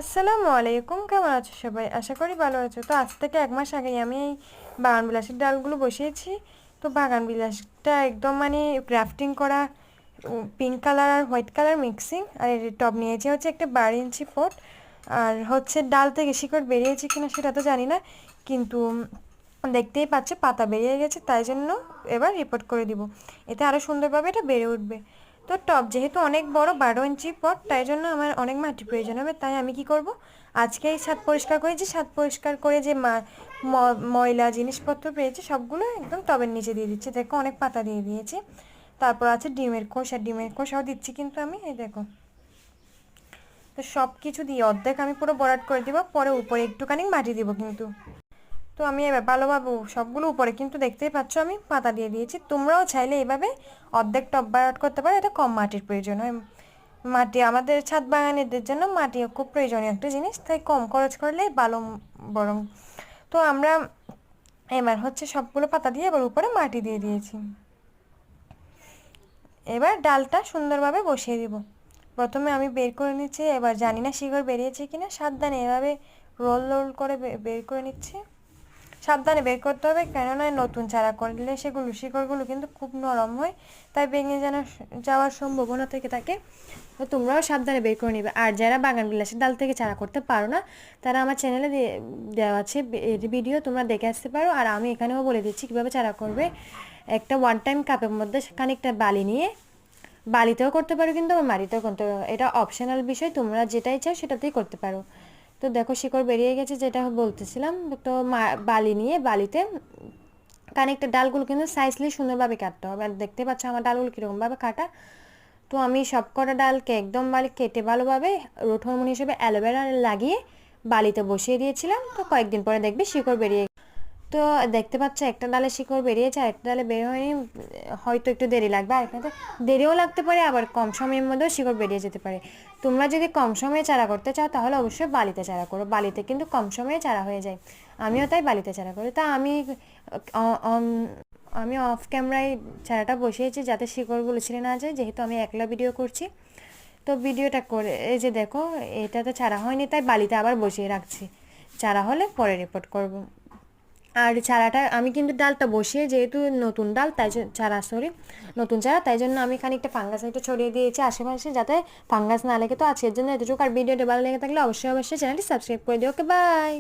আসসালামু আলাইকুম, কেমন আছো সবাই? আশা করি ভালো আছো। তো আজ থেকে 1 মাস আগেই আমি এই বাগান বিলাসের ডালগুলো বসিয়েছি। তো বাগান বিলাসটা একদম মানে গ্রাফটিং করা, পিঙ্ক কালার আর হোয়াইট কালার মিক্সিং। আর এর টব নিয়েছি হচ্ছে একটা 12 ইঞ্চি পট। আর হচ্ছে ডাল থেকে শিকড় বেরিয়েছে কিনা সেটা তো জানি না, কিন্তু দেখতেই পাচ্ছে পাতা বেরিয়ে গেছে, তাই জন্য এবার রিপোর্ট করে দিব। এতে আরও সুন্দরভাবে এটা বেড়ে উঠবে। তো টব যেহেতু অনেক বড় 12 ইঞ্চি পট, তাই জন্য আমার অনেক মাটি প্রয়োজন হবে। তাই আমি কি করব, আজকেই ছাদ পরিষ্কার করেছি। ছাদ পরিষ্কার করে যে ময়লা জিনিসপত্র পেয়েছি সবগুলো একদম টবের নিচে দিয়ে দিচ্ছি। দেখো অনেক পাতা দিয়ে দিয়েছি। তারপর আছে ডিমের খোসা, ডিমের খোসাও দিচ্ছি কিন্তু আমি, এই দেখো। তো সব কিছু দিয়ে অর্ধেক আমি পুরো ভরাট করে দিব, পরে উপরে একটুখানি মাটি দিব কিন্তু। তো আমি এবার ভালোভাবে সবগুলো উপরে কিন্তু দেখতেই পাচ্ছ আমি পাতা দিয়ে দিয়েছি। তোমরাও চাইলে এইভাবে অর্ধেক টব ভরাট করতে পারো, এটা কম মাটির প্রয়োজন হয়। মাটি আমাদের ছাদ বাগানেদের জন্য মাটি খুব প্রয়োজনীয় একটা জিনিস, তাই কম খরচ করলেই ভালো বরং। তো আমরা এবার হচ্ছে সবগুলো পাতা দিয়ে এবার উপরে মাটি দিয়ে দিয়েছি। এবার ডালটা সুন্দরভাবে বসিয়ে দিব। প্রথমে আমি বের করে নিচ্ছি, এবার জানি না শিকড় বেরিয়েছে কিনা, সাবধানে এভাবে রোল রোল করে বের করে নিচ্ছি। সাবধানে বের করতে হবে, কেননা নতুন চারা করলে সেগুলো শিকড়গুলো কিন্তু খুব নরম হয়, তাই ভেঙে যাওয়ার সম্ভাবনা থেকে থাকে। তো তোমরাও সাবধানে বের করে নিবে। আর যারা বাগান বিলাসের ডাল থেকে চারা করতে পারো না, তারা আমার চ্যানেলে দেওয়া আছে ভিডিও, তোমরা দেখে আসতে পারো। আর আমি এখানেও বলে দিচ্ছি কীভাবে চারা করবে। একটা 1 টাইম কাপের মধ্যে খানিকটা বালি নিয়ে, বালিতেও করতে পারো কিন্তু আবার মাটিতেও করতে পারো, এটা অপশনাল বিষয়, তোমরা যেটাই চাও সেটাতেই করতে পারো। তো দেখো শিকড় বেরিয়ে গেছে যেটা বলতেছিলাম। তো বালি নিয়ে বালিতে খানিকটা ডালগুলো কিন্তু সাইজলি সুন্দরভাবে কাটতে হবে। আর দেখতে পাচ্ছ আমার ডালগুলো কীরকমভাবে কাটা। তো আমি সব কটা ডালকে একদম কেটে ভালোভাবে রুট হরমোন হিসেবে অ্যালোভেরা লাগিয়ে বালিতে বসিয়ে দিয়েছিলাম। তো কয়েকদিন পরে দেখবি শিকড় বেরিয়ে। তো দেখতে পাচ্ছ একটা ডালে শিকড় বেরিয়েছে, আর একটা ডালে বের হয়নি। হয়তো একটু দেরি লাগবে, আর একটাতে দেরিও লাগতে পারে, আবার কম সময়ের মধ্যেও শিকড় বেরিয়ে যেতে পারে। তোমরা যদি কম সময়ে চারা করতে চাও তাহলে অবশ্যই বালিতে চারা করো, বালিতে কিন্তু কম সময়ে চারা হয়ে যায়। আমিও তাই বালিতে চারা করি। তা আমি অফ ক্যামেরায় চারাটা বসিয়েছি যাতে শিকড়গুলো ছিঁড়ে না যায়, যেহেতু আমি একলা ভিডিও করছি। তো ভিডিওটা করে এই যে দেখো, এটাতে চারা হয়নি তাই বালিতে আবার বসিয়ে রাখছি, চারা হলে পরে রিপোর্ট করব। আর চারাটা আমি কিন্তু ডালটা বসিয়ে, যেহেতু নতুন ডাল তাই চারা সরি নতুন চারা, তাই জন্য আমি খানিকটা ফাঙ্গাসাইডটা ছড়িয়ে দিয়েছি আশেপাশে যাতে ফাঙ্গাস না লেগে। তো আজকের জন্য এতটুকু। আর ভিডিওটা ভালো লেগে থাকলে অবশ্যই চ্যানেলটি সাবস্ক্রাইব করে দিও। ওকে, বাই।